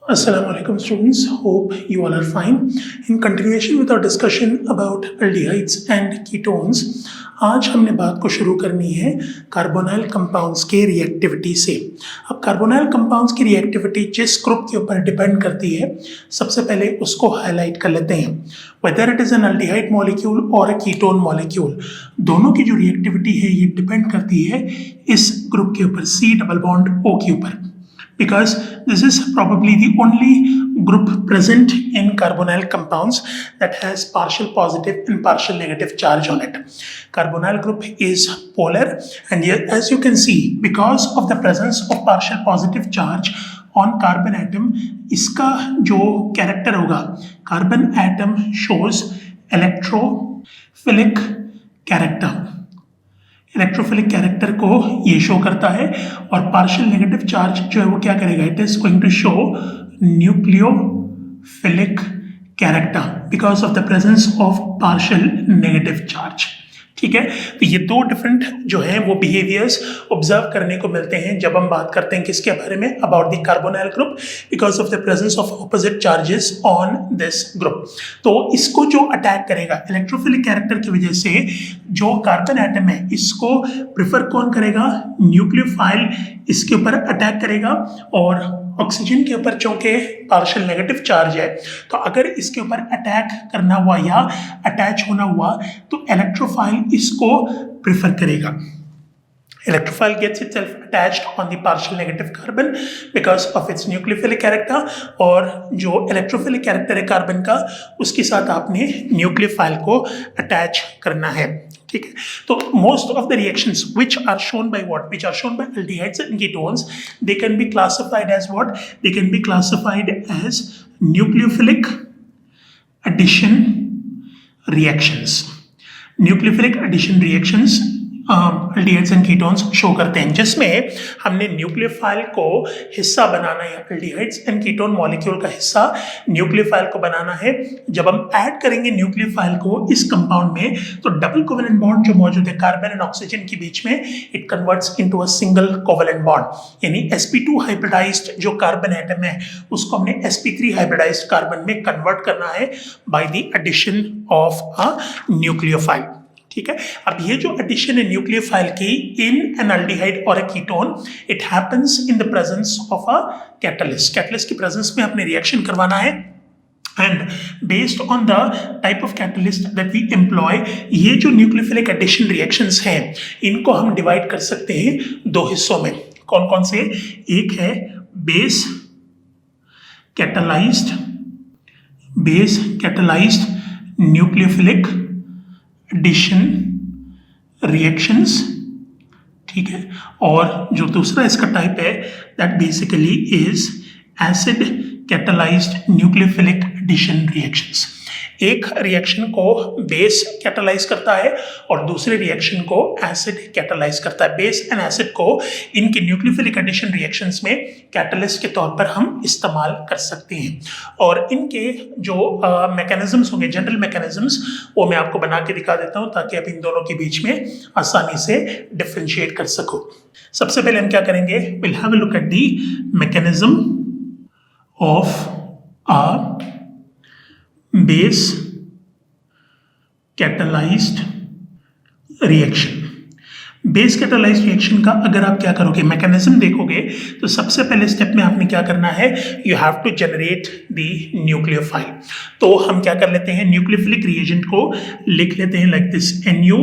Assalamu alaikum students, hope you all are fine. In continuation with our discussion about aldehydes and ketones, आज हमने बात को शुरू करनी है कार्बोनाइल कंपाउंड्स के रिएक्टिविटी से। अब कार्बोनाइल कंपाउंड्स की रिएक्टिविटी जिस ग्रुप के ऊपर डिपेंड करती है, सबसे पहले उसको हाईलाइट कर लेते हैं। Whether it is an aldehyde molecule और अ कीटोन मॉलिक्यूल, दोनों की जो रिएक्टिविटी है ये डिपेंड करती है इस ग्रुप के ऊपर, C डबल बॉन्ड O के ऊपर, because this is probably the only group present in carbonyl compounds that has partial positive and partial negative charge on it. Carbonyl group is polar, and here, as you can see, because of the presence of partial positive charge on carbon atom, इसका जो character होगा, carbon atom shows electrophilic character. Electrophilic character को ये show करता है, और partial negative charge जो है वो क्या करेगा, it is going to show nucleophilic character because of the presence of partial negative charge. ठीक है, तो ये दो डिफरेंट जो है वो बिहेवियर्स ऑब्जर्व करने को मिलते हैं जब हम बात करते हैं किसके बारे में, about the carbonyl group, because of the presence of opposite charges on this group. तो इसको जो अटैक करेगा इलेक्ट्रोफिलिक कैरेक्टर की वजह से, जो कार्बन एटम है इसको प्रिफर कौन करेगा, न्यूक्लियोफाइल इसके ऊपर अटैक करेगा, और ऑक्सीजन के ऊपर चूंकि पार्शियल नेगेटिव चार्ज है, तो अगर इसके ऊपर अटैक करना हुआ या अटैच होना हुआ तो इलेक्ट्रोफाइल इसको प्रिफर करेगा। Electrophile gets itself attached on the partial negative carbon because of its nucleophilic character, और जो electrophilic character है कार्बन का, उसके साथ आपने न्यूक्लियोफाइल को अटैच करना है। ठीक है, तो most of the reactions which are shown by what, which are shown by aldehydes and ketones, they can be classified as what, they can be classified as nucleophilic addition reactions. Nucleophilic addition reactions aldehydes and ketones show करते हैं, जिसमें हमने nucleophile को हिस्सा बनाना है, aldehydes and ketone molecule का हिस्सा nucleophile को बनाना है। जब हम ऐड करेंगे न्यूक्लियोफाइल को इस कंपाउंड में, तो डबल कोवेलेंट बॉन्ड जो मौजूद है कार्बन एंड ऑक्सीजन के बीच में, it converts into a single covalent bond, यानी sp2 हाइब्रिडाइज्ड जो कार्बन एटम है उसको हमने sp3 हाइब्रिडाइज्ड कार्बन में कन्वर्ट करना है by the addition of a nucleophile. ठीक है, अब ये जो एडिशन है न्यूक्लियोफाइल की इन एन अल्डिहाइड और a ketone, it happens in the presence of a catalyst. Catalyst की प्रेजेंस में आपने रिएक्शन करवाना है, and based on the type of catalyst that we employ, ये जो न्यूक्लियोफिलिक एडिशन रिएक्शंस हैं इनको हम डिवाइड कर सकते हैं दो हिस्सों में। कौन कौन से, एक है base catalysed nucleophilic addition reactions, ठीक है, और जो दूसरा इसका टाइप है that basically is acid catalysed nucleophilic addition reactions. एक रिएक्शन को बेस कैटलाइज करता है और दूसरे रिएक्शन को एसिड कैटलाइज करता है। बेस एंड एसिड को इनकी न्यूक्लियोफिलिक एडिशन रिएक्शंस में कैटलिस्ट के तौर पर हम इस्तेमाल कर सकते हैं, और इनके जो मैकेनिज्म्स होंगे, जनरल मैकेनिज्म्स, वो मैं आपको बना के दिखा देता हूँ ताकि आप इन दोनों के बीच में आसानी से डिफ्रेंशिएट कर सको। सबसे पहले हम क्या करेंगे, will have a look at the mechanism of a base catalysed reaction. Base catalysed reaction का अगर आप क्या करोगे, मैकेनिज्म देखोगे, तो सबसे पहले स्टेप में आपने क्या करना है, you have to generate the nucleophile. तो हम क्या कर लेते हैं, न्यूक्लियोफिलिक रिएजेंट को लिख लेते हैं like this, Nu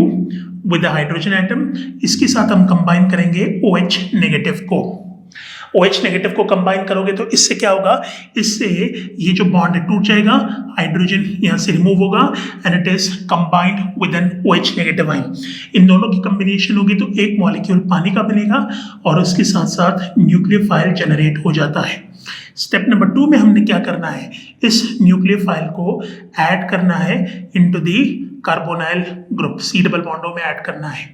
with the hydrogen atom, इसके साथ हम कंबाइन करेंगे OH नेगेटिव को। OH नेगेटिव को कंबाइन करोगे तो इससे क्या होगा, इससे ये जो बॉन्ड है टूट जाएगा, हाइड्रोजन यहाँ से रिमूव होगा, and it is combined with an OH negative ion. इन दोनों की कॉम्बिनेशन होगी तो एक मॉलिक्यूल पानी का बनेगा, और उसके साथ साथ न्यूक्लियोफाइल जनरेट हो जाता है। स्टेप नंबर 2 में हमने क्या करना है, इस न्यूक्लियोफाइल को ऐड करना है into the carbonyl group, C double बॉन्डों में ऐड करना है।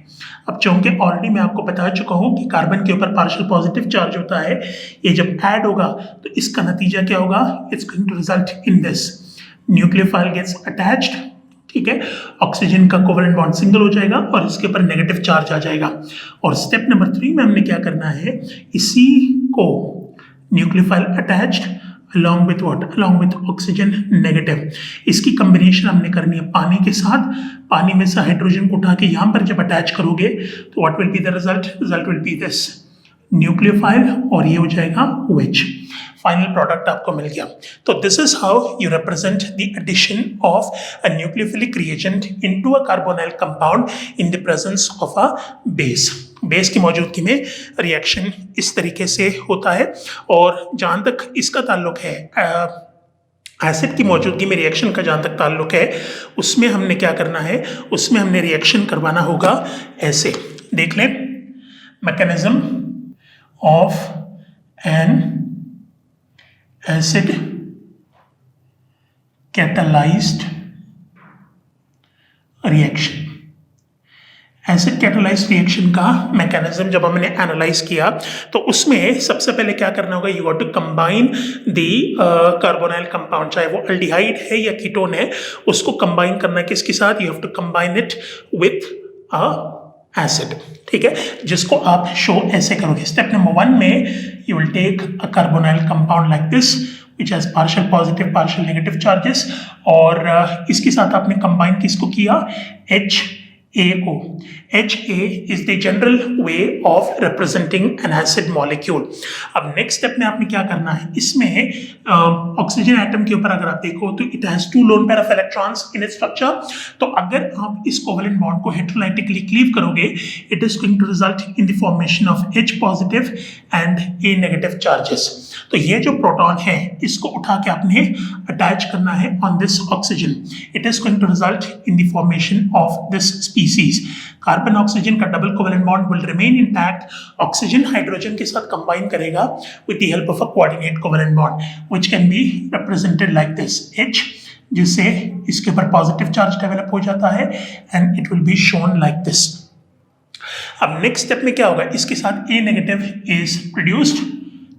अब चूंकि ऑलरेडी मैं आपको बता चुका हूं कि कार्बन के ऊपर पार्शियल पॉजिटिव चार्ज होता है, ये जब ऐड होगा तो इसका नतीजा क्या होगा, it's going to result in this, nucleophile gets attached, ठीक है, ऑक्सीजन का कोवेलेंट बॉन्ड सिंगल हो जाएगा और इसके ऊपर नेगेटिव चार्ज आ जाएगा। और स्टेप नंबर 3 में हमने क्या करना है, इसी को nucleophile attached along with what? Along with oxygen negative. इसकी कम्बिनेशन हमने करनी है पानी के साथ. पानी में से हाइड्रोजन को उठा के यहाँ पर जब अटैच करोगे तो what will be the result? Result will be this nucleophile और ये हो जाएगा OH. फाइनल प्रोडक्ट आपको मिल गया. तो this is how you represent the addition of a nucleophilic reagent into a carbonyl compound in the presence of a base. Base की मौजूदगी में रिएक्शन इस तरीके से होता है. और जहाँ तक इसका ताल्लुक है एसिड की मौजूदगी में रिएक्शन का जहाँ तक ताल्लुक है, उसमें हमने क्या करना है, उसमें हमने रिएक्शन करवाना होगा ऐसे. देख लें, mechanism of an acid catalyzed reaction. Acid catalysed reaction का मैकेनिज्म जब हमने एनालाइज किया तो उसमें सबसे पहले क्या करना होगा, you have to combine the carbonyl compound, चाहे वो अल्डिहाइड है या कीटोन है, उसको कंबाइन करना है किसके साथ, you have to combine it with a acid. ठीक है, जिसको आप शो ऐसे करोगे. स्टेप नंबर 1 में you will take a carbonyl compound like this which has partial positive partial negative charges और इसके साथ आपने combine किसको किया, HA को. HA is the general way of representing an acid molecule. अब next step में आपने क्या करना है, इसमें ऑक्सीजन एटम के ऊपर अगर आप देखो तो it has 2 lone pair of electrons in its structure. तो अगर आप इस कोवेलेंट बॉन्ड को हेटेरोलाइटिकली क्लीव करोगे, it is going to result in the formation of H positive and A negative charges. तो ये जो प्रोटॉन है इसको उठा के आपने अटैच करना है on this oxygen. It is going to result in the formation of this species. Carbon oxygen का double covalent bond will remain intact. Oxygen hydrogen के साथ कंबाइन करेगा with the help of a coordinate covalent bond which can be represented like this H, जिससे इसके ऊपर positive charge develop हो जाता है and it will be shown like this. अब नेक्स्ट स्टेप में क्या होगा, इसके साथ A नेगेटिव इज प्रोड्यूस्ड.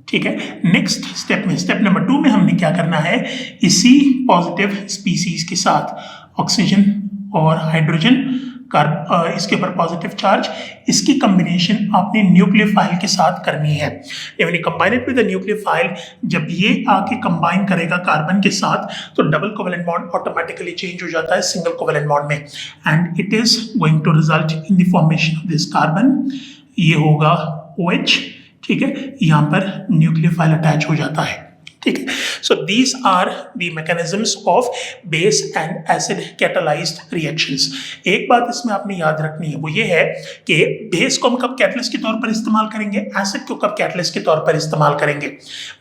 ठीक है, नेक्स्ट स्टेप में, स्टेप नंबर 2 में हमने क्या करना है, इसी पॉजिटिव स्पीसीज के साथ ऑक्सीजन और हाइड्रोजन इसके ऊपर पॉजिटिव चार्ज, इसकी कॉम्बिनेशन आपने न्यूक्लियोफाइल के साथ करनी है. When you combine it with the nucleophile, जब ये आके कंबाइन करेगा कार्बन के साथ तो double covalent bond automatically change हो जाता है सिंगल कोवेलेंट बॉन्ड में and it is going to result in the formation of this carbon. ये होगा OH. ठीक है, यहाँ पर न्यूक्लियोफाइल अटैच हो जाता है. ठीक है, so these are the mechanisms of base and acid catalysed reactions. एक बात इसमें आपने याद रखनी है, वो ये है कि बेस को हम कब कैटलिस्ट के तौर पर इस्तेमाल करेंगे, एसिड को कब कैटलिस्ट के तौर पर इस्तेमाल करेंगे.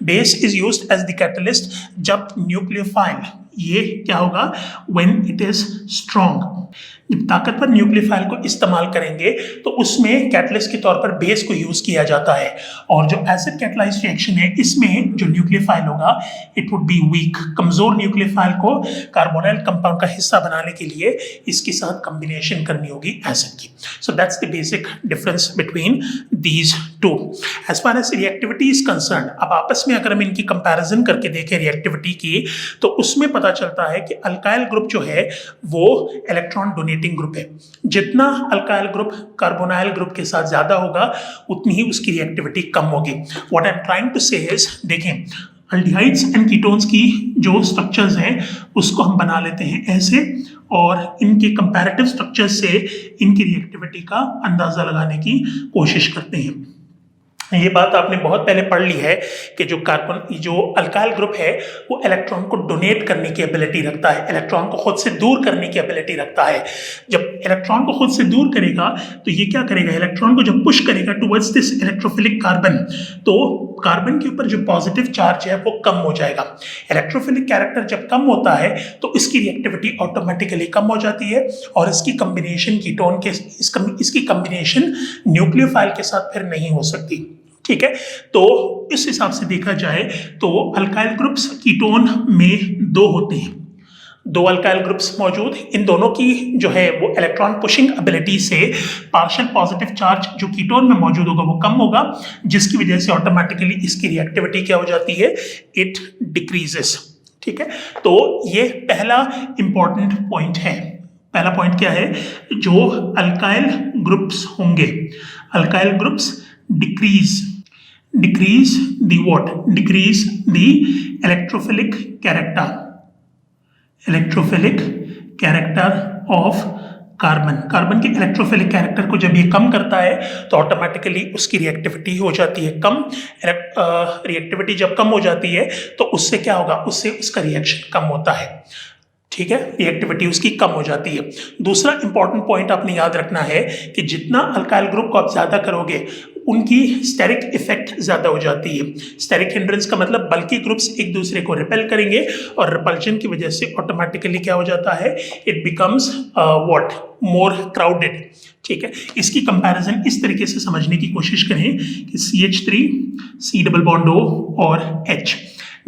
Base is used as the catalyst जब न्यूक्लियोफाइल, ये क्या होगा, व्हेन इट इज स्ट्रॉन्ग. जब ताकतवर न्यूक्लियोफाइल को इस्तेमाल करेंगे तो उसमें कैटलिस्ट के तौर पर बेस को यूज किया जाता है. और जो एसिड कैटलाइज्ड रिएक्शन है, इसमें जो न्यूक्लियोफाइल होगा इट वुड बी वीक. कमजोर न्यूक्लियोफाइल को कार्बोनाइल कंपाउंड का हिस्सा बनाने के लिए इसके साथ कॉम्बिनेशन करनी होगी एसिड की. So that's the basic difference between these two. As far as reactivity is concern, अब आपस में अगर हम इनकी कंपैरिजन करके देखें रिएक्टिविटी की, तो उसमें पता चलता है कि अल्काइल ग्रुप जो है वो इलेक्ट्रॉन डोनेटिंग ग्रुप है. जितना अल्काइल ग्रुप कार्बोनाइल ग्रुप के साथ ज्यादा होगा उतनी ही उसकी रिएक्टिविटी कम होगी. What I am trying to say is, देखें अल्डिहाइड्स एंड कीटोन्स की जो स्ट्रक्चर्स हैं उसको हम बना लेते हैं ऐसे और इनके कंपैरेटिव स्ट्रक्चर्स से इनकी रिएक्टिविटी का अंदाजा लगाने की कोशिश करते हैं. ये बात आपने बहुत पहले पढ़ ली है कि जो अल्काइल ग्रुप है वो इलेक्ट्रॉन को डोनेट करने की एबिलिटी रखता है, इलेक्ट्रॉन को खुद से दूर करने की एबिलिटी रखता है. जब इलेक्ट्रॉन को खुद से दूर करेगा तो ये क्या करेगा, इलेक्ट्रॉन को जब पुश करेगा टुवर्ड्स दिस इलेक्ट्रोफिलिक कार्बन, तो कार्बन के ऊपर जो पॉजिटिव चार्ज है वो कम हो जाएगा. इलेक्ट्रोफिलिक कैरेक्टर जब कम होता है तो इसकी रिएक्टिविटी ऑटोमेटिकली कम हो जाती है और इसकी कॉम्बिनेशन कीटोन के इसकी कॉम्बिनेशन न्यूक्लियोफाइल के साथ फिर नहीं हो सकती. ठीक है, तो इस हिसाब से देखा जाए तो अल्काइल ग्रुप्स कीटोन में 2 होते हैं, 2 अल्काइल ग्रुप्स मौजूद. इन दोनों की जो है वो इलेक्ट्रॉन पुशिंग एबिलिटी से पार्शियल पॉजिटिव चार्ज जो कीटोन में मौजूद होगा वो कम होगा, जिसकी वजह से ऑटोमेटिकली इसकी रिएक्टिविटी क्या हो जाती है, इट डिक्रीजेस. ठीक है, तो ये पहला इंपॉर्टेंट पॉइंट है. पहला पॉइंट क्या है, जो अल्काइल ग्रुप्स होंगे, alkyl groups decrease the what, decrease the electrophilic character of carbon. Carbon के इलेक्ट्रोफिलिक कैरेक्टर को जब ये कम करता है तो ऑटोमेटिकली उसकी रिएक्टिविटी हो जाती है कम। रिएक्टिविटी जब कम हो जाती है तो उससे क्या होगा, उससे उसका रिएक्शन कम होता है। ठीक है, रिएक्टिविटी उसकी कम हो जाती है। दूसरा इंपॉर्टेंट पॉइंट आपने याद रखना है कि जितना अल्काइल ग्रुप को आप ज्यादा करोगे उनकी स्टेरिक इफेक्ट ज्यादा हो जाती है। स्टेरिक हिंड्रेंस का मतलब बल्कि ग्रुप्स एक दूसरे को रिपेल करेंगे और रिपल्शन की वजह से ऑटोमेटिकली क्या हो जाता है, it becomes what, more crowded. ठीक है, इसकी कंपैरिजन इस तरीके से समझने की कोशिश करें कि CH3 C double bond O और H,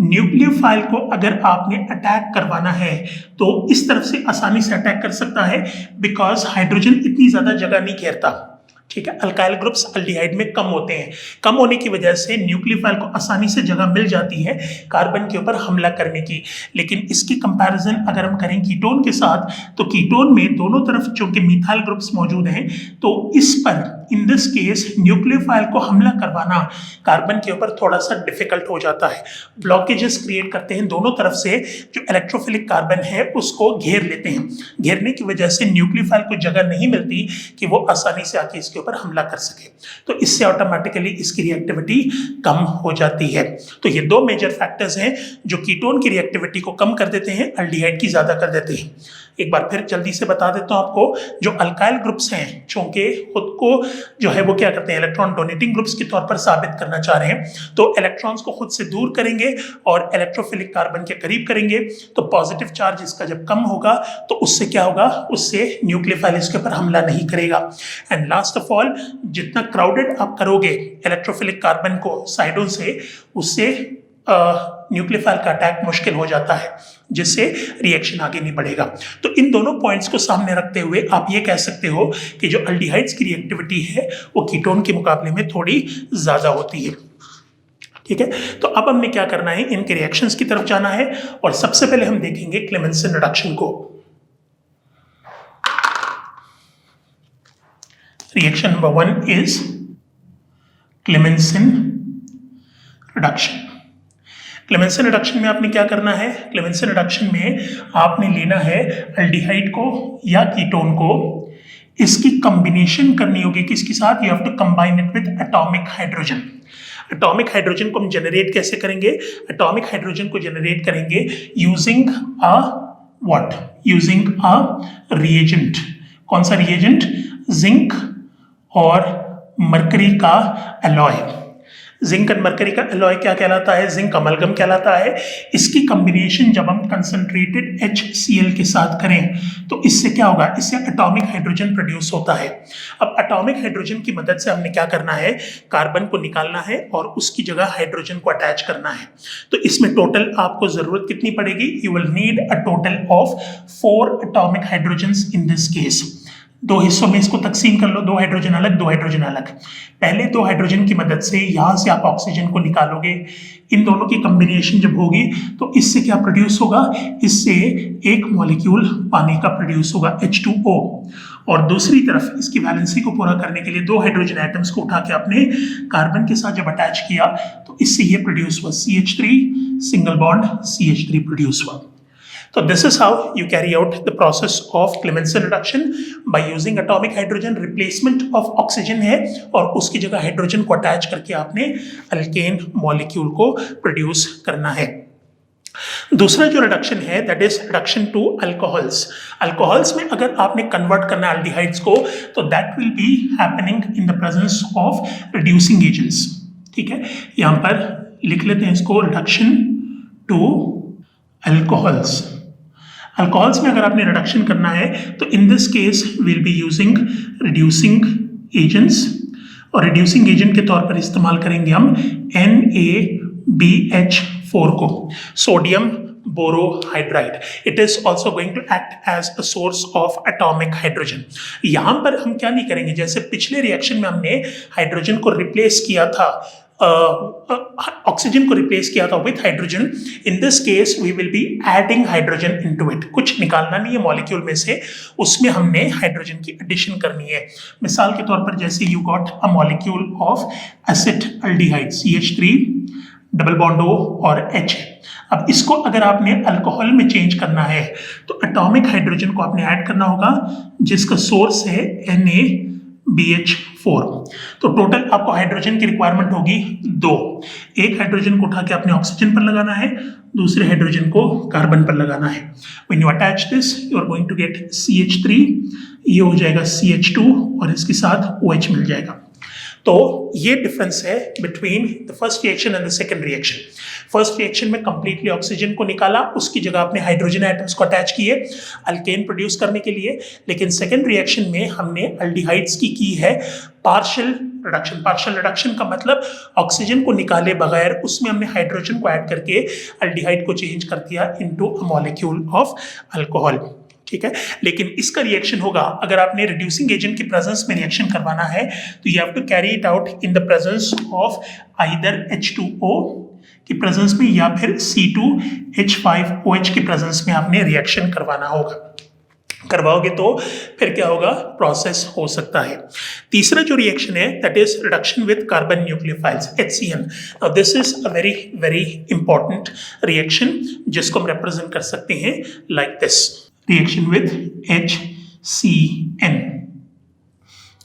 न्यूक्लियोफाइल को अगर आपने अटैक करवाना है तो इस तरफ से आसानी से अटैक कर सकता है बिकॉज हाइड्रोजन इतनी ज्यादा जगह नहीं घेरता। ठीक है, अल्काइल ग्रुप्स अल्डिहाइड में कम होते हैं, कम होने की वजह से न्यूक्लियोफाइल को आसानी से जगह मिल जाती है कार्बन के ऊपर हमला करने की। लेकिन इसकी कंपैरिजन अगर हम करें कीटोन के साथ तो कीटोन में दोनों तरफ चूंकि मिथाइल ग्रुप्स मौजूद हैं तो इस पर इन दिस केस न्यूक्लियोफाइल को हमला करवाना कार्बन के ऊपर थोड़ा सा डिफिकल्ट हो जाता है। ब्लॉकेजेस क्रिएट करते हैं दोनों तरफ से, जो इलेक्ट्रोफिलिक कार्बन है उसको घेर लेते हैं। घेरने की वजह से न्यूक्लियोफाइल को जगह नहीं मिलती कि वो आसानी से आके इसके ऊपर हमला कर सके, तो इससे ऑटोमेटिकली इसकी रिएक्टिविटी कम हो जाती है। तो ये दो मेजर फैक्टर्स हैं जो कीटोन की रिएक्टिविटी को कम कर देते हैं, अल्डिहाइड की ज्यादा कर देते हैं। एक बार फिर जल्दी से बता देता हूं आपको, जो अल्काइल ग्रुप्स हैं चूंकि खुद को जो है वो क्या करते हैं, इलेक्ट्रॉन डोनेटिंग ग्रुप्स के तौर पर साबित करना चाह रहे हैं, तो इलेक्ट्रॉन्स को खुद से दूर करेंगे और इलेक्ट्रोफिलिक कार्बन के करीब करेंगे। तो पॉजिटिव चार्ज इसका जब कम होगा तो उससे क्या होगा, उससे न्यूक्लियोफाइल इसके ऊपर हमला नहीं करेगा। एंड लास्ट ऑफ ऑल, जितना क्राउडेड आप करोगे इलेक्ट्रोफिलिक कार्बन को साइडों से, उससे न्यूक्लियोफाइल का अटैक मुश्किल हो जाता है, जिससे रिएक्शन आगे नहीं बढ़ेगा। तो इन दोनों पॉइंट्स को सामने रखते हुए आप ये कह सकते हो कि जो अल्डिहाइड्स की रिएक्टिविटी है वो कीटोन के मुकाबले में थोड़ी ज्यादा होती है। ठीक है, तो अब हमने क्या करना है, इनके रिएक्शंस की तरफ जाना है और सबसे पहले हम देखेंगे क्लेमेंसन रिडक्शन को। Reaction number 1 is Clemmensen reduction. Clemmensen reduction में आपने क्या करना है, क्लेमेंसन रिडक्शन में आपने लेना है अल्डिहाइड को या कीटोन को, इसकी कॉम्बिनेशन करनी होगी किसके साथ, you have to combine it with atomic hydrogen. Atomic hydrogen को हम जनरेट कैसे करेंगे, एटॉमिक हाइड्रोजन को जनरेट करेंगे using a what, using a reagent. कौन सा रिएजेंट, जिंक और मरकरी का एलॉय। जिंक एंड मरकरी का एलॉय क्या कहलाता है, जिंक अमलगम कहलाता है। इसकी कॉम्बिनेशन जब हम कंसंट्रेटेड HCl के साथ करें तो इससे क्या होगा, इससे एटॉमिक हाइड्रोजन प्रोड्यूस होता है। अब एटॉमिक हाइड्रोजन की मदद से हमने क्या करना है, कार्बन को निकालना है और उसकी जगह हाइड्रोजन को अटैच करना है। तो इसमें टोटल आपको जरूरत कितनी पड़ेगी, you will need a total of 4 atomic hydrogens in this case. 2 हिस्सों में इसको तकसीम कर लो, 2 हाइड्रोजन अलग 2 हाइड्रोजन अलग। पहले 2 हाइड्रोजन की मदद से यहां से आप ऑक्सीजन को निकालोगे, इन दोनों की कॉम्बिनेशन जब होगी तो इससे क्या प्रोड्यूस होगा, इससे एक मॉलिक्यूल पानी का प्रोड्यूस होगा H2O। और दूसरी तरफ इसकी वैलेंसी को पूरा करने के लिए 2 हाइड्रोजन एटम्स को उठा के आपने कार्बन के साथ जब अटैच किया तो इससे ये प्रोड्यूस हुआ CH3 single bond CH3 produce हुआ। So this is how you carry out the process of Clemmensen reduction by using atomic hydrogen, replacement of oxygen है और उसकी जगह हाइड्रोजन को अटैच करके आपने अल्केन मॉलिक्यूल को प्रोड्यूस करना है। दूसरा जो रिडक्शन है that is reduction to alcohols. Alcohols में अगर आपने कन्वर्ट करना है अल्डिहाइड्स को तो that will be happening in the presence of reducing agents. ठीक है, यहां पर लिख लेते हैं इसको, रिडक्शन टू अल्कोहल्स। अल्कोहल्स में अगर आपने रिडक्शन करना है तो in this case will be using reducing agents और रिड्यूसिंग एजेंट के तौर पर इस्तेमाल करेंगे हम NaBH4 को, sodium borohydride. It is also going to act as a source of atomic hydrogen. यहां पर हम क्या नहीं करेंगे, जैसे पिछले रिएक्शन में हमने हाइड्रोजन को रिप्लेस किया था, ऑक्सीजन को रिप्लेस किया था with hydrogen, in this case we will be adding hydrogen into it. कुछ निकालना नहीं है मॉलिक्यूल में से, उसमें हमने हाइड्रोजन की एडिशन करनी है। मिसाल के तौर पर जैसे you got a molecule of acid aldehyde CH3 double bond O और H है। अब इसको अगर आपने अल्कोहल में चेंज करना है तो एटॉमिक हाइड्रोजन को आपने ऐड करना होगा जिसका सोर्स है NaBH4। तो टोटल आपको हाइड्रोजन की रिक्वायरमेंट होगी 2। एक हाइड्रोजन को उठा के आपने ऑक्सीजन पर लगाना है, दूसरे हाइड्रोजन को कार्बन पर लगाना है। When you attach this you are going to get CH3, ये हो जाएगा CH2 और इसके साथ OH मिल जाएगा। तो ये डिफरेंस है between the first reaction and the second reaction. First reaction में कंप्लीटली ऑक्सीजन को निकाला, उसकी जगह आपने हाइड्रोजन एटम्स को अटैच किए अल्केन प्रोड्यूस करने के लिए, लेकिन सेकंड रिएक्शन में हमने अल्डिहाइड्स की है पार्शियल रिडक्शन। पार्शियल रिडक्शन का मतलब ऑक्सीजन को निकाले बगैर उसमें हमने हाइड्रोजन को ऐड करके अल्डिहाइड को चेंज कर दिया into a molecule of alcohol. ठीक है, लेकिन इसका रिएक्शन होगा अगर आपने रिड्यूसिंग एजेंट की प्रेजेंस में रिएक्शन करवाना है तो you have to carry it out in the presence of either H2O की प्रेजेंस में या फिर C2H5OH की प्रेजेंस में आपने रिएक्शन करवाना होगा। करवाओगे तो फिर क्या होगा, प्रोसेस हो सकता है। तीसरा जो रिएक्शन है that is reduction with carbon nucleophiles HCN। Now this is a very very important reaction जिसको हम रिप्रेजेंट कर सकते हैं like this, reaction with HCN।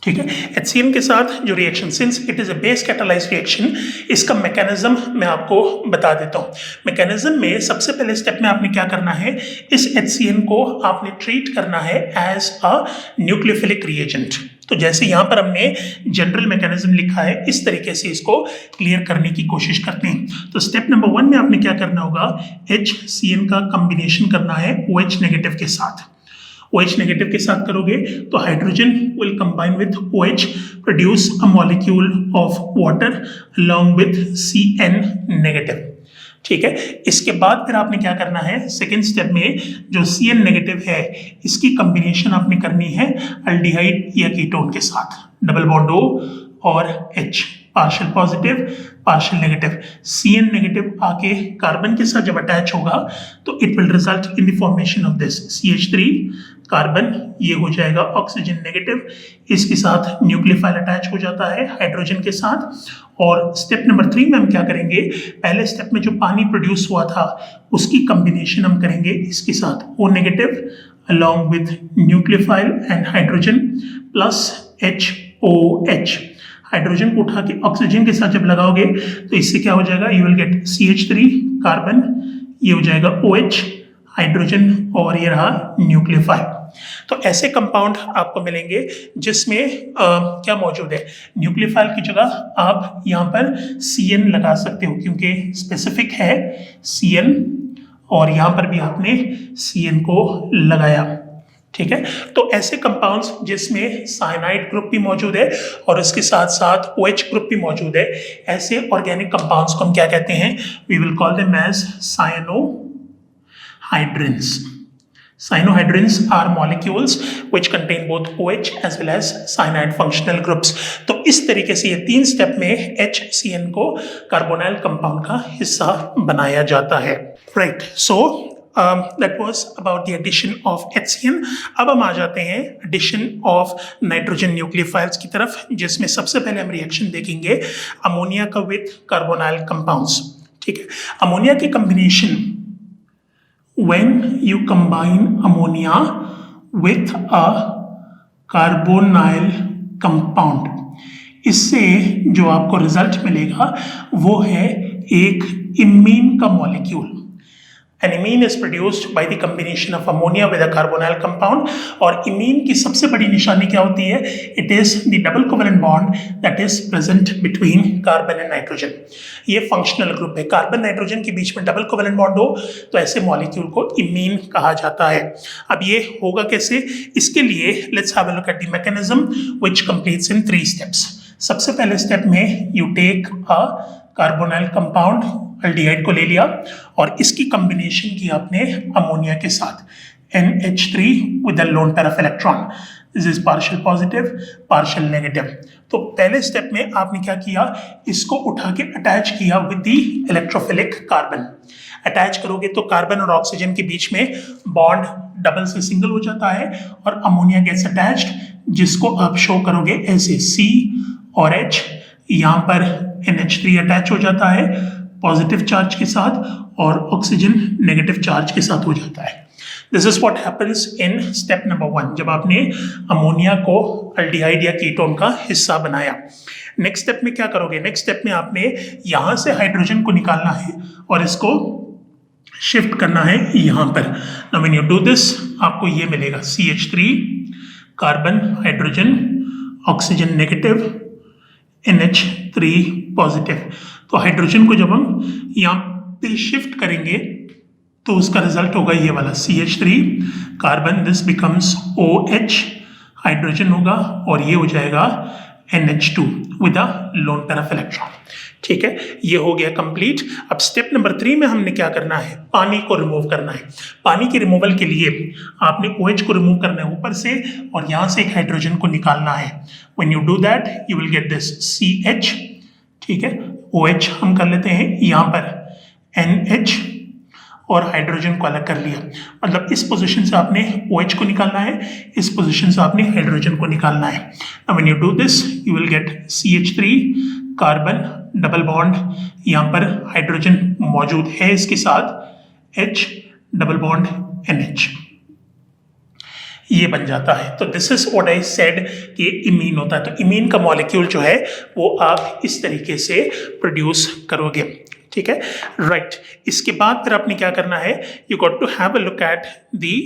ठीक है, HCN के साथ जो reaction, since it is a base catalysed reaction, इसका मैकेनिज्म मैं आपको बता देता हूँ। मैकेनिज्म में सबसे पहले स्टेप में आपने क्या करना है, इस HCN को आपने ट्रीट करना है एज अ न्यूक्लियोफिलिक रिएजेंट। तो जैसे यहाँ पर हमने जनरल मैकेनिज्म लिखा है इस तरीके से इसको क्लियर करने की कोशिश करते हैं। तो स्टेप नंबर 1 में आपने क्या करना होगा, HCN का कॉम्बिनेशन करना है OH नेगेटिव के साथ। OH नेगेटिव के साथ करोगे तो hydrogen will combine with OH, produce a molecule of water along with CN negative. ठीक है, इसके बाद फिर आपने क्या करना है, सेकेंड स्टेप में जो CN नेगेटिव है इसकी कॉम्बिनेशन आपने करनी है अल्डिहाइड या कीटोन के साथ, डबल बॉन्ड O और H, partial positive partial negative. CN negative आके कार्बन के साथ जब अटैच होगा तो it will result in the formation of this CH3 carbon, ये हो जाएगा ऑक्सीजन नेगेटिव, इसके साथ न्यूक्लियोफाइल अटैच हो जाता है हाइड्रोजन के साथ। और स्टेप नंबर 3 में हम क्या करेंगे, पहले स्टेप में जो पानी प्रोड्यूस हुआ था उसकी कॉम्बिनेशन हम करेंगे इसके साथ O negative along with nucleophile and hydrogen plus HOH। Hydrogen को उठा के ऑक्सीजन के साथ जब लगाओगे तो इससे क्या हो जाएगा, you will get CH3 carbon, ये हो जाएगा OH हाइड्रोजन और ये रहा न्यूक्लियोफाइल। तो ऐसे कंपाउंड आपको मिलेंगे जिसमें क्या मौजूद है, न्यूक्लियोफाइल की जगह आप यहाँ पर CN लगा सकते हो क्योंकि स्पेसिफिक है CN, और यहाँ पर भी आपने CN को लगाया। ठीक है, तो ऐसे कंपाउंड्स जिसमें साइनाइड ग्रुप भी मौजूद है और उसके साथ साथ OH ग्रुप भी मौजूद है, ऐसे ऑर्गेनिक कंपाउंड्स को हम क्या कहते हैं, we will call them as cyanohydrins. Cyanohydrins are molecules which contain both OH as well as cyanide functional groups. तो इस तरीके से ये 3 स्टेप में HCN को कार्बोनाइल कंपाउंड का हिस्सा बनाया जाता है। Right, so that was about the addition of HCN. अब हम आ जाते हैं addition of nitrogen nucleophiles की तरफ, जिसमें सबसे पहले हम रिएक्शन देखेंगे अमोनिया का विथ कार्बोनाइल कंपाउंड्स। ठीक है, अमोनिया की combination, when you combine ammonia with a carbonyl compound, इससे जो आपको रिजल्ट मिलेगा वो है एक इमीन का molecule. An imine is produced by the combination of ammonia with a carbonyl compound, और imine की सबसे बड़ी निशानी क्या होती है, it is the double covalent bond that is present between carbon and nitrogen. ये functional group है, कार्बन नाइट्रोजन के बीच में डबल कोवेलेंट बॉन्ड हो तो ऐसे मॉलिक्यूल को इमीन कहा जाता है। अब ये होगा कैसे, इसके लिए let's have a look at the mechanism which completes in 3 steps. सबसे पहले स्टेप में you take a carbonyl compound, aldehyde को ले लिया और इसकी कॉम्बिनेशन की आपने अमोनिया के साथ NH3 with a lone pair of electron, this is partial positive partial negative. तो पहले स्टेप में आपने क्या किया, इसको उठा के अटैच किया with the electrophilic carbon. Attach करोगे तो कार्बन और ऑक्सीजन के बीच में बॉन्ड डबल से सिंगल हो जाता है और अमोनिया गेट्स अटैच्ड, जिसको आप शो करोगे ऐसे C और H, यहाँ पर NH3 अटैच हो जाता है पॉजिटिव चार्ज के साथ और ऑक्सीजन नेगेटिव चार्ज के साथ हो जाता है। This is what happens in step number 1, जब आपने अमोनिया को अल्डिहाइड या कीटोन का हिस्सा बनाया। नेक्स्ट स्टेप में क्या करोगे? नेक्स्ट स्टेप में आपने यहां से हाइड्रोजन को निकालना है और इसको शिफ्ट करना है यहां पर। Now when you do this, आपको ये मिलेगा CH3 carbon hydrogen oxygen negative NH3 positive. तो हाइड्रोजन को जब हम यहाँ पे शिफ्ट करेंगे तो उसका रिजल्ट होगा ये वाला CH3 carbon, this becomes OH, hydrogen होगा और ये हो जाएगा NH2 with a lone pair of electron. ठीक है, ये हो गया कंप्लीट। अब स्टेप नंबर 3 में हमने क्या करना है? पानी को रिमूव करना है। पानी के रिमूवल के लिए आपने OH को रिमूव करना है ऊपर से और यहां से एक हाइड्रोजन को निकालना है। When you do that you will get this CH, ठीक है, OH हम कर लेते हैं यहां पर NH और हाइड्रोजन को अलग कर लिया। मतलब इस पोजीशन से आपने OH को निकालना है, इस पोजीशन से आपने हाइड्रोजन को निकालना है। Now when you do this you will get CH3 carbon double bond, यहाँ पर हाइड्रोजन मौजूद है इसके साथ H डबल बॉन्ड NH, ये बन जाता है। तो this is what I said कि इमीन होता है। तो इमीन का मॉलिक्यूल जो है वो आप इस तरीके से प्रोड्यूस करोगे। ठीक है, राइट। इसके बाद फिर आपने क्या करना है? You got to have a look at the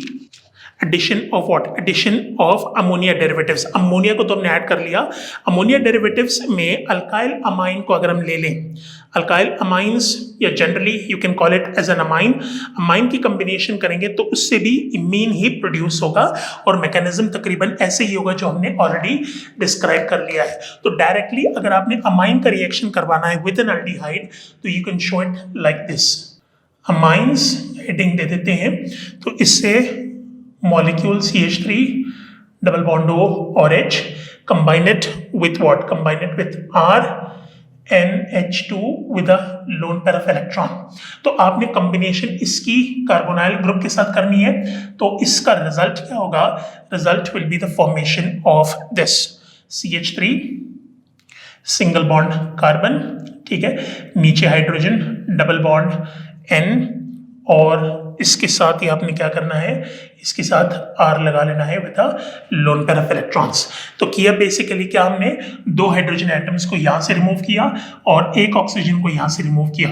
addition of what? Addition of ammonia derivatives. Ammonia को तो हमने ऐड कर लिया। अमोनिया डेरिवेटिव्स में अल्काइल अमाइन को अगर हम ले लें, अल्काइल अमाइंस या generally you can call it as an amine, amine की कॉम्बिनेशन करेंगे तो उससे भी इमीन ही प्रोड्यूस होगा और मैकेनिज्म तकरीबन ऐसे ही होगा जो हमने ऑलरेडी डिस्क्राइब कर लिया है। तो डायरेक्टली अगर आपने अमाइन का रिएक्शन करवाना है विद एन एल्डिहाइड तो you can show it like this. Amines heading दे देते हैं, तो इससे molecule CH3 double bond O or H, combine it with what? Combine it with R NH2 with a lone pair of electron। तो आपने combination इसकी carbonyl group के साथ करनी है। तो इसका रिजल्ट क्या होगा? Result will be the formation of this CH3 single bond carbon, ठीक है, नीचे हाइड्रोजन डबल बॉन्ड N और इसके साथ ही आपने क्या करना है? इसके साथ R लगा लेना है with a lone pair of electrons. तो किया बेसिकली क्या, हमने 2 हाइड्रोजन एटम्स को यहाँ से रिमूव किया और एक ऑक्सीजन को यहाँ से रिमूव किया।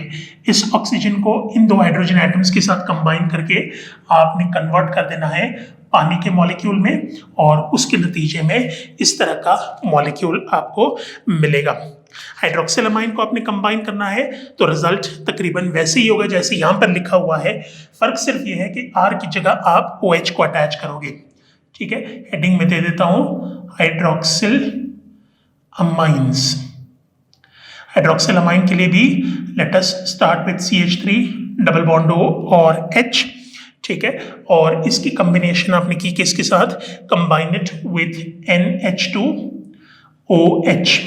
इस ऑक्सीजन को इन 2 हाइड्रोजन एटम्स के साथ कंबाइन करके आपने कन्वर्ट कर देना है पानी के मॉलिक्यूल में और उसके नतीजे में इस तरह का मॉलिक्यूल आपको मिलेगा। हाइड्रोक्सिल अमाइन को आपने कंबाइन करना है तो रिजल्ट तकरीबन वैसे ही होगा जैसे यहां पर लिखा हुआ है। फर्क सिर्फ ये है कि R की जगह आप OH को अटैच करोगे। ठीक है, हेडिंग में दे देता हूं हाइड्रोक्सिल अमाइंस। हाइड्रोक्सिल अमाइन के लिए भी let us start with CH3 double bond O और H, ठीक है, और इसकी कॉम्बिनेशन आपने की किसके साथ? Combine it with NH2 OH,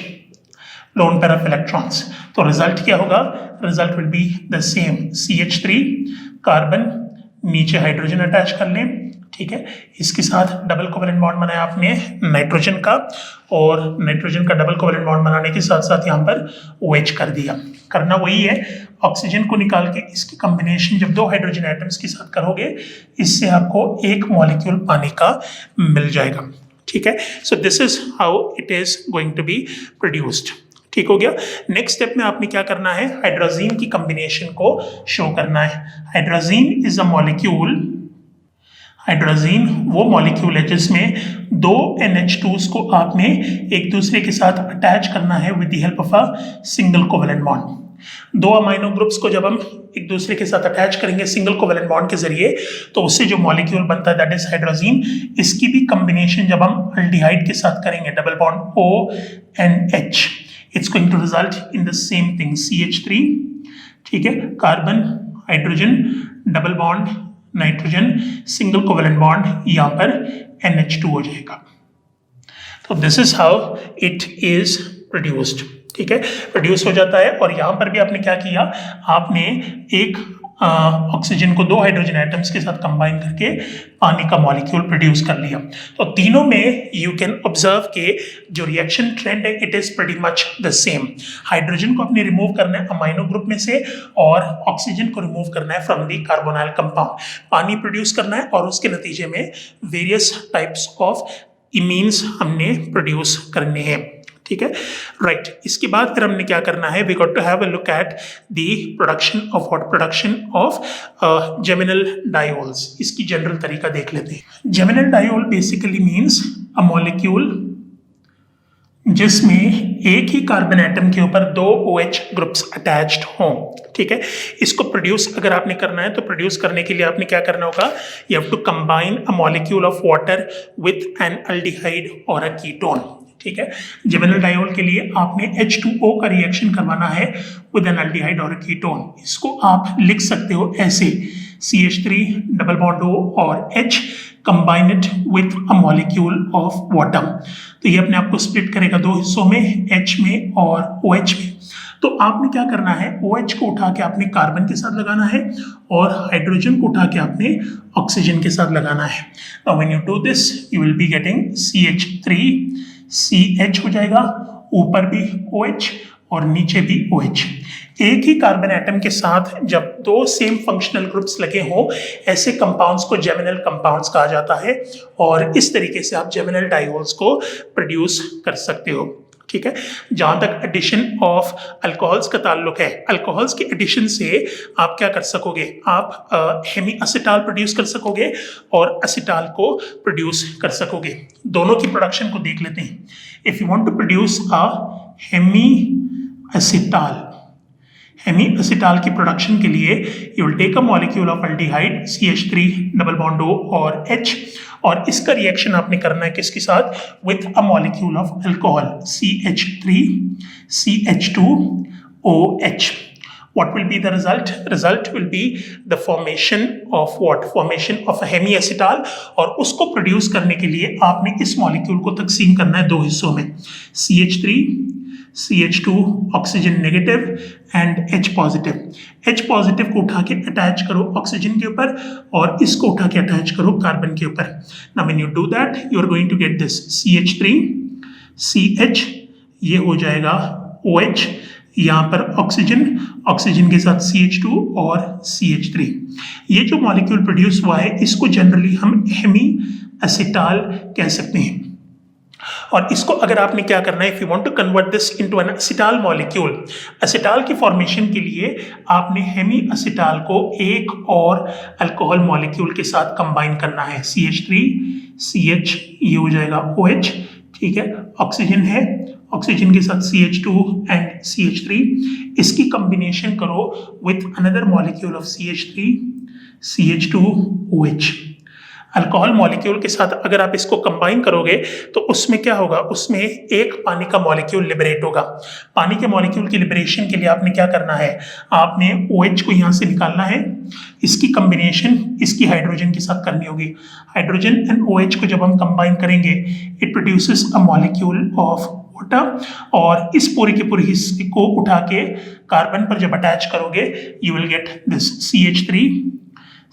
lone pair of electrons. तो रिजल्ट क्या होगा? Result will be the same CH3 carbon, नीचे हाइड्रोजन अटैच कर लें, ठीक है, इसके साथ डबल कोवेलेंट बॉन्ड बनाया आपने नाइट्रोजन का और नाइट्रोजन का डबल कोवेलेंट बॉन्ड बनाने के साथ साथ यहाँ पर OH कर दिया। करना वही है, ऑक्सीजन को निकाल के इसकी कॉम्बिनेशन जब 2 हाइड्रोजन एटम्स के साथ करोगे इससे आपको एक मॉलिक्यूल पानी का मिल जाएगा। ठीक है, so this is how it is going to be produced. ठीक हो गया। नेक्स्ट स्टेप में आपने क्या करना है? हाइड्रोजीन की कॉम्बिनेशन को शो करना है। Hydrazine is a molecule, hydrazine वो मॉलिक्यूल है जिसमें 2 NH2s को आपने एक दूसरे के साथ अटैच करना है with the help of a single covalent bond. 2 amino groups को जब हम एक दूसरे के साथ अटैच करेंगे सिंगल कोवेलेंट बॉन्ड के जरिए तो उससे जो मॉलिक्यूल बनता है दैट इज हाइड्रोजीन। इसकी भी कॉम्बिनेशन जब हम अल्डिहाइड के साथ करेंगे double bond O and H, it's going to result in the same thing CH3, ठीक है, carbon hydrogen double bond nitrogen single covalent bond, यहाँ पर NH2 हो जाएगा। तो this is how it is produced. ठीक है, प्रोड्यूस हो जाता है। और यहाँ पर भी आपने क्या किया? आपने एक ऑक्सीजन को 2 हाइड्रोजन एटम्स के साथ कंबाइन करके पानी का मॉलिक्यूल प्रोड्यूस कर लिया। तो तीनों में यू कैन ऑब्जर्व के जो रिएक्शन ट्रेंड है it is pretty much the same. Hydrogen को अपने रिमूव करना है अमाइनो ग्रुप में से और ऑक्सीजन को रिमूव करना है फ्रॉम दी कार्बोनाइल कंपाउंड। पानी प्रोड्यूस करना है और उसके नतीजे में वेरियस टाइप्स ऑफ इमीन्स हमने प्रोड्यूस करने हैं। ठीक है, राइट। इसके बाद फिर हमने क्या करना है, we got to have a look at the production of what, production of geminal diols. इसकी जनरल तरीका देख लेते हैं। Geminal diol basically means a molecule जिसमें एक ही कार्बन एटम के ऊपर 2 OH ग्रुप्स अटैच्ड हों। ठीक है, इसको प्रोड्यूस अगर आपने करना है तो प्रोड्यूस करने के लिए आपने क्या करना होगा, you have to combine a molecule of water with an aldehyde और अ कीटोन। ठीक है, जेमिनल डायोल के लिए आपने H2O का रिएक्शन करवाना है विद एन एल्डिहाइड और कीटोन। इसको आप लिख सकते हो ऐसे, CH3 डबल बॉन्ड O और H combine it with a molecule of water. तो ये अपने आप को स्प्लिट करेगा 2 हिस्सों में, H में और OH में। तो आपने क्या करना है, OH को उठा के आपने कार्बन के साथ लगाना है और हाइड्रोजन को उठा के आपने ऑक्सीजन के साथ लगाना है। Now when you do this you will be getting CH3 CH हो जाएगा, ऊपर भी OH और नीचे भी OH। एक ही कार्बन एटम के साथ जब 2 सेम फंक्शनल ग्रुप्स लगे हों ऐसे कंपाउंड्स को जेमिनल कंपाउंड्स कहा जाता है और इस तरीके से आप जेमिनल डायोल्स को प्रोड्यूस कर सकते हो। ठीक है, जहां तक एडिशन ऑफ अल्कोहल्स का ताल्लुक है, अल्कोहल्स के एडिशन से आप क्या कर सकोगे, आप हेमी असिटाल प्रोड्यूस कर सकोगे और असिटाल को प्रोड्यूस कर सकोगे। दोनों की प्रोडक्शन को देख लेते हैं। If you want to produce a hemi acetal, hemi acetal की प्रोडक्शन के लिए you will take a molecule of aldehyde CH3 double bond O और H और इसका रिएक्शन आपने करना है किसके साथ, with a molecule of alcohol CH3 CH2OH। What will be the result? Result will be the formation of what? Formation of a hemiacetal और उसको प्रोड्यूस करने के लिए आपने इस मॉलिक्यूल को तकसीम करना है 2 हिस्सों में, CH3 CH2 oxygen negative and H positive. H positive को उठा के अटैच करो ऑक्सीजन के ऊपर और इसको उठा के अटैच करो कार्बन के ऊपर। Now when you do that you are going to get this CH3 CH, ये हो जाएगा OH, यहाँ पर ऑक्सीजन, ऑक्सीजन के साथ CH2 और CH3। ये जो मॉलिक्यूल प्रोड्यूस हुआ है इसको जनरली हम हेमी असिटाल कह सकते हैं। और इसको अगर आपने क्या करना है, if you want to convert this into an acetal molecule, acetal की फॉर्मेशन के लिए आपने हेमी असिटाल को एक और अल्कोहल मॉलिक्यूल के साथ कंबाइन करना है, CH3 CH, ये हो जाएगा OH। ठीक है, ऑक्सीजन है, ऑक्सीजन के साथ CH2 एंड CH3, इसकी कॉम्बिनेशन करो with another molecule of CH3 CH2OH। Alcohol molecule के साथ अगर आप इसको कंबाइन करोगे तो उसमें क्या होगा, उसमें एक पानी का मॉलिक्यूल लिबरेट होगा। पानी के मॉलिक्यूल की लिबरेशन के लिए आपने क्या करना है, आपने OH को यहाँ से निकालना है, इसकी कॉम्बिनेशन इसकी हाइड्रोजन के साथ करनी होगी। हाइड्रोजन एंड OH को जब हम कंबाइन करेंगे it produces a molecule of water और इस पूरे के पूरे हिस्से को उठा के कार्बन पर जब अटैच करोगे you will get this CH3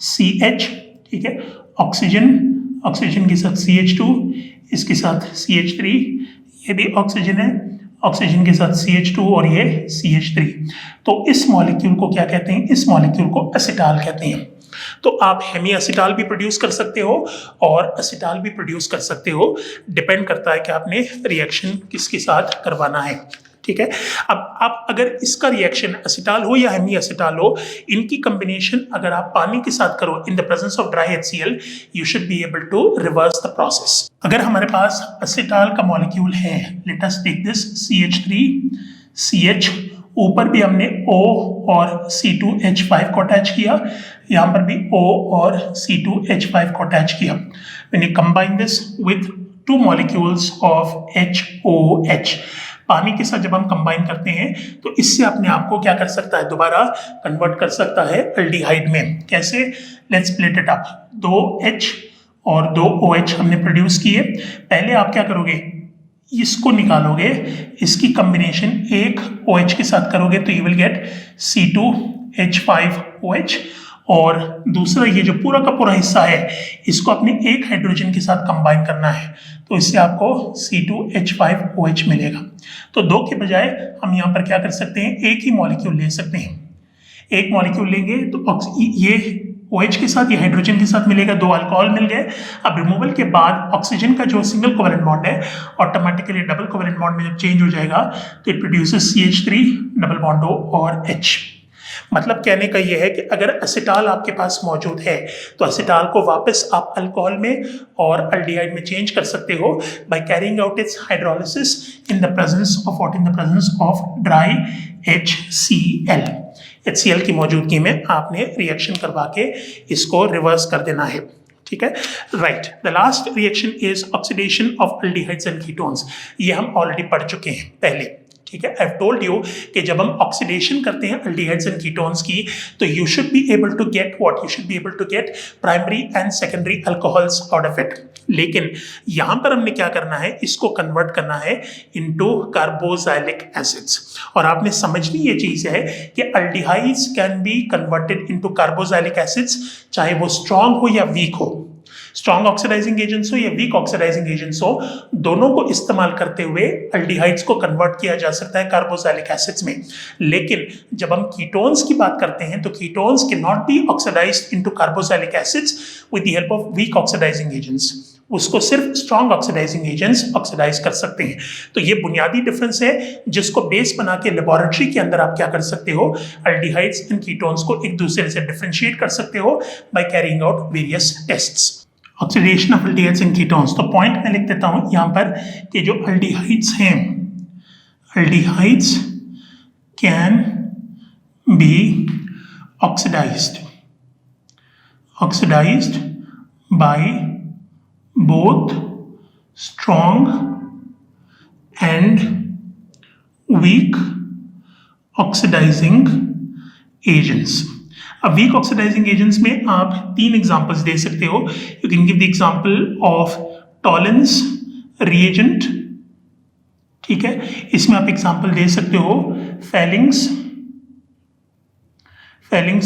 CH। ठीक है, ऑक्सीजन, ऑक्सीजन के साथ CH2, इसके साथ CH3, ये भी ऑक्सीजन है, ऑक्सीजन के साथ CH2 और ये CH3। तो इस मॉलिक्यूल को क्या कहते हैं, इस मॉलिक्यूल को असिटाल कहते हैं। तो आप हेमी असिटाल भी प्रोड्यूस कर सकते हो और असिटाल भी प्रोड्यूस कर सकते हो, डिपेंड करता है कि आपने रिएक्शन किसके साथ करवाना है। ठीक है, अब आप अगर इसका रिएक्शन असिटाल हो या हेमी असिटाल हो, इनकी कॉम्बिनेशन अगर आप पानी के साथ करो in the presence of dry HCl, you should be able to reverse the process. अगर हमारे पास असिटाल का मॉलिक्यूल है, let us take this CH3 CH, ऊपर भी हमने O और C2H5 को अटैच किया, यहाँ पर भी O और C2H5 को अटैच किया। When you combine this with 2 molecules of HOH, पानी के साथ जब हम कंबाइन करते हैं तो इससे अपने आप को क्या कर सकता है, दोबारा कन्वर्ट कर सकता है एल्डिहाइड में। कैसे, let's split it up. 2H और 2OH हमने प्रोड्यूस किए। पहले आप क्या करोगे, इसको निकालोगे, इसकी कॉम्बिनेशन एक OH के साथ करोगे तो you will get C2 C2H5OH, और दूसरा ये जो पूरा का पूरा हिस्सा है इसको अपने एक हाइड्रोजन के साथ कंबाइन करना है, तो इससे आपको C2H5OH मिलेगा। तो दो के बजाय हम यहाँ पर क्या कर सकते हैं, एक ही मॉलिक्यूल ले सकते हैं। एक मॉलिक्यूल लेंगे तो ये OH के साथ, ये हाइड्रोजन के साथ मिलेगा, दो अल्कोहल मिल गए। अब रिमूवल के बाद ऑक्सीजन का जो सिंगल कोवेलेंट बॉन्ड है ऑटोमेटिकली डबल कोवेलेंट बॉन्ड में जब चेंज हो जाएगा तो it produces CH3 double bond O और H। मतलब कहने का ये है कि अगर एसिटाल आपके पास मौजूद है तो एसिटाल को वापस आप अल्कोहल में और अल्डिहाइड में चेंज कर सकते हो by carrying out it's hydrolysis in the presence of what, in the presence of dry HCl। HCl की मौजूदगी में आपने रिएक्शन करवा के इसको रिवर्स कर देना है, ठीक है, right. The last reaction is oxidation of aldehydes and ketones. ये हम ऑलरेडी पढ़ चुके हैं पहले, ठीक है। आई हैव टोल्ड यू कि जब हम ऑक्सीडेशन करते हैं अल्डिहाइड्स एंड कीटोन्स की तो you should be able to get what, you should be able to get primary and secondary alcohols out of it. लेकिन यहां पर हमने क्या करना है, इसको कन्वर्ट करना है इनटू कार्बोक्सिलिक एसिड्स। और आपने समझनी ये चीज है कि aldehydes can be converted into carboxylic acids, चाहे वो स्ट्रॉन्ग हो या वीक हो, स्ट्रॉन्ग ऑक्सीडाइजिंग एजेंट्स हो या वीक ऑक्सीडाइजिंग एजेंट्स हो, दोनों को इस्तेमाल करते हुए अल्डिहाइड्स को कन्वर्ट किया जा सकता है कार्बोक्सिलिक एसिड्स में। लेकिन जब हम कीटोन्स की बात करते हैं तो ketones can not be oxidized into carboxylic acids with the help of weak oxidizing agents, उसको सिर्फ स्ट्रॉन्ग ऑक्सीडाइजिंग एजेंट्स ऑक्सीडाइज कर सकते हैं। तो ये बुनियादी डिफरेंस है जिसको बेस बना के लेबोरेटरी के अंदर आप क्या कर सकते हो, अल्डिहाइड्स एंड कीटोन्स को एक दूसरे से डिफरेंशिएट कर सकते हो by carrying out various tests. Oxidation of aldehydes and ketones, तो पॉइंट मैं लिख देता हूं यहां पर कि जो अल्डिहाइड्स हैं, aldehydes can be oxidized by both strong and weak oxidizing agents. अब वीक ऑक्सीडाइजिंग एजेंट्स में आप तीन एग्जांपल्स दे सकते हो। You can give the example of Tollens reagent, ठीक है, इसमें आप एग्जांपल दे सकते हो फेलिंग्स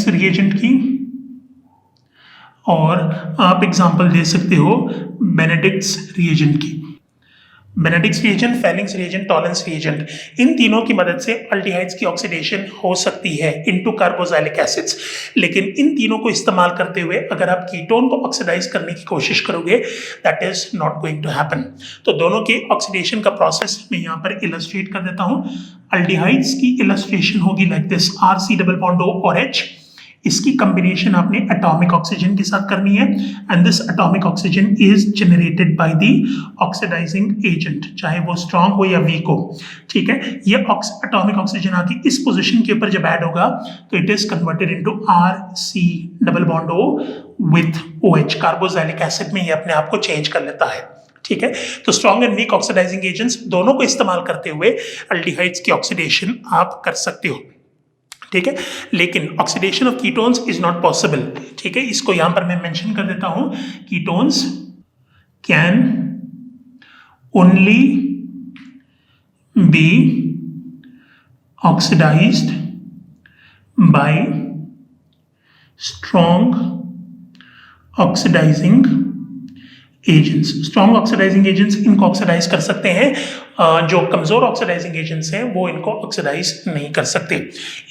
रिएजेंट की, और आप एग्जांपल दे सकते हो बेनेडिक्ट्स रिएजेंट की। Benedict's reagent, Fehling's reagent, Tollens reagent, इन तीनों की मदद से अल्डिहाइड्स की ऑक्सीडेशन हो सकती है इनटू कार्बोक्सिलिक एसिड्स। लेकिन इन तीनों को इस्तेमाल करते हुए अगर आप कीटोन को ऑक्सीडाइज करने की कोशिश करोगे that is not going to happen. तो दोनों के ऑक्सीडेशन का प्रोसेस मैं यहाँ पर इलस्ट्रेट कर देता हूँ। अल्डिहाइड्स की इलस्ट्रेशन होगी like this, RC double bond O और H, इसकी कॉम्बिनेशन आपने एटॉमिक ऑक्सीजन के साथ करनी है and this atomic oxygen is generated by the oxidizing agent, चाहे वो स्ट्रॉन्ग हो या वीक हो, ठीक है। ये एटॉमिक ऑक्सीजन आके इस पोजीशन के ऊपर जब ऐड होगा तो it is converted into RC double bond O with OH, carboxylic acid में ये अपने आप को चेंज कर लेता है, ठीक है। तो strong and weak oxidizing agents दोनों को इस्तेमाल करते हुए अल्डिहाइड्स की ऑक्सीडेशन आप कर सकते हो, ठीक है। लेकिन oxidation of ketones is not possible, ठीक है। इसको यहां पर मैं मेंशन कर देता हूं, ketones can only be oxidized by strong oxidizing agents. Strong oxidizing agents इनको ऑक्सीडाइज कर सकते हैं, जो कमजोर ऑक्सीडाइजिंग एजेंट्स हैं वो इनको ऑक्सीडाइज नहीं कर सकते।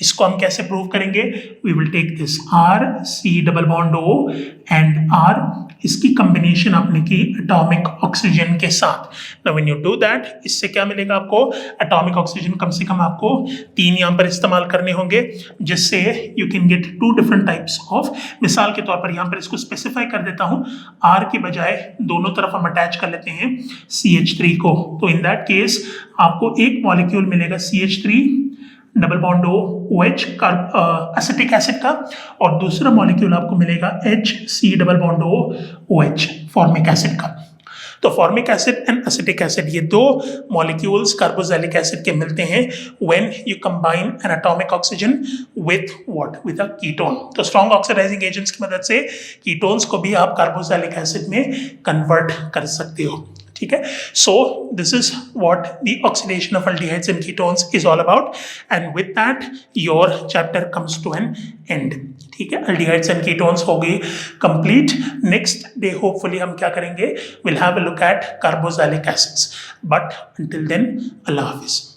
इसको हम कैसे प्रूव करेंगे, we will take this RC double bond O and R, इसकी कॉम्बिनेशन आपने की एटॉमिक ऑक्सीजन के साथ। Now when you do that, इससे क्या मिलेगा आपको, एटॉमिक ऑक्सीजन कम से कम आपको 3 यहां पर इस्तेमाल करने होंगे, जिससे you can get 2 different types of. मिसाल के तौर पर यहां पर इसको स्पेसिफाई कर देता हूं, R के बजाय दोनों तरफ हम अटैच कर लेते हैं CH3 को, तो इन दैट केस आपको एक मॉलिक्यूल मिलेगा CH3 double bond OH acetic acid का, और दूसरा मॉलिक्यूल आपको मिलेगा HC double bond OH formic acid का। तो formic acid and acetic acid, ये दो मॉलिक्यूल्स कार्बोक्सिलिक एसिड के मिलते हैं when you combine N atomic oxygen with what, with a ketone. तो स्ट्रॉन्ग ऑक्सीडाइजिंग एजेंट्स की मदद से कीटोन्स को भी आप कार्बोक्सिलिक एसिड में कन्वर्ट कर सकते हो, ठीक है. So this is what the oxidation of aldehydes and ketones is all about, and with that your chapter comes to an end. ठीक है, aldehydes and ketones हो गई complete. Next day hopefully हम क्या करेंगे, we'll have a look at carboxylic acids. But until then, Allah Hafiz.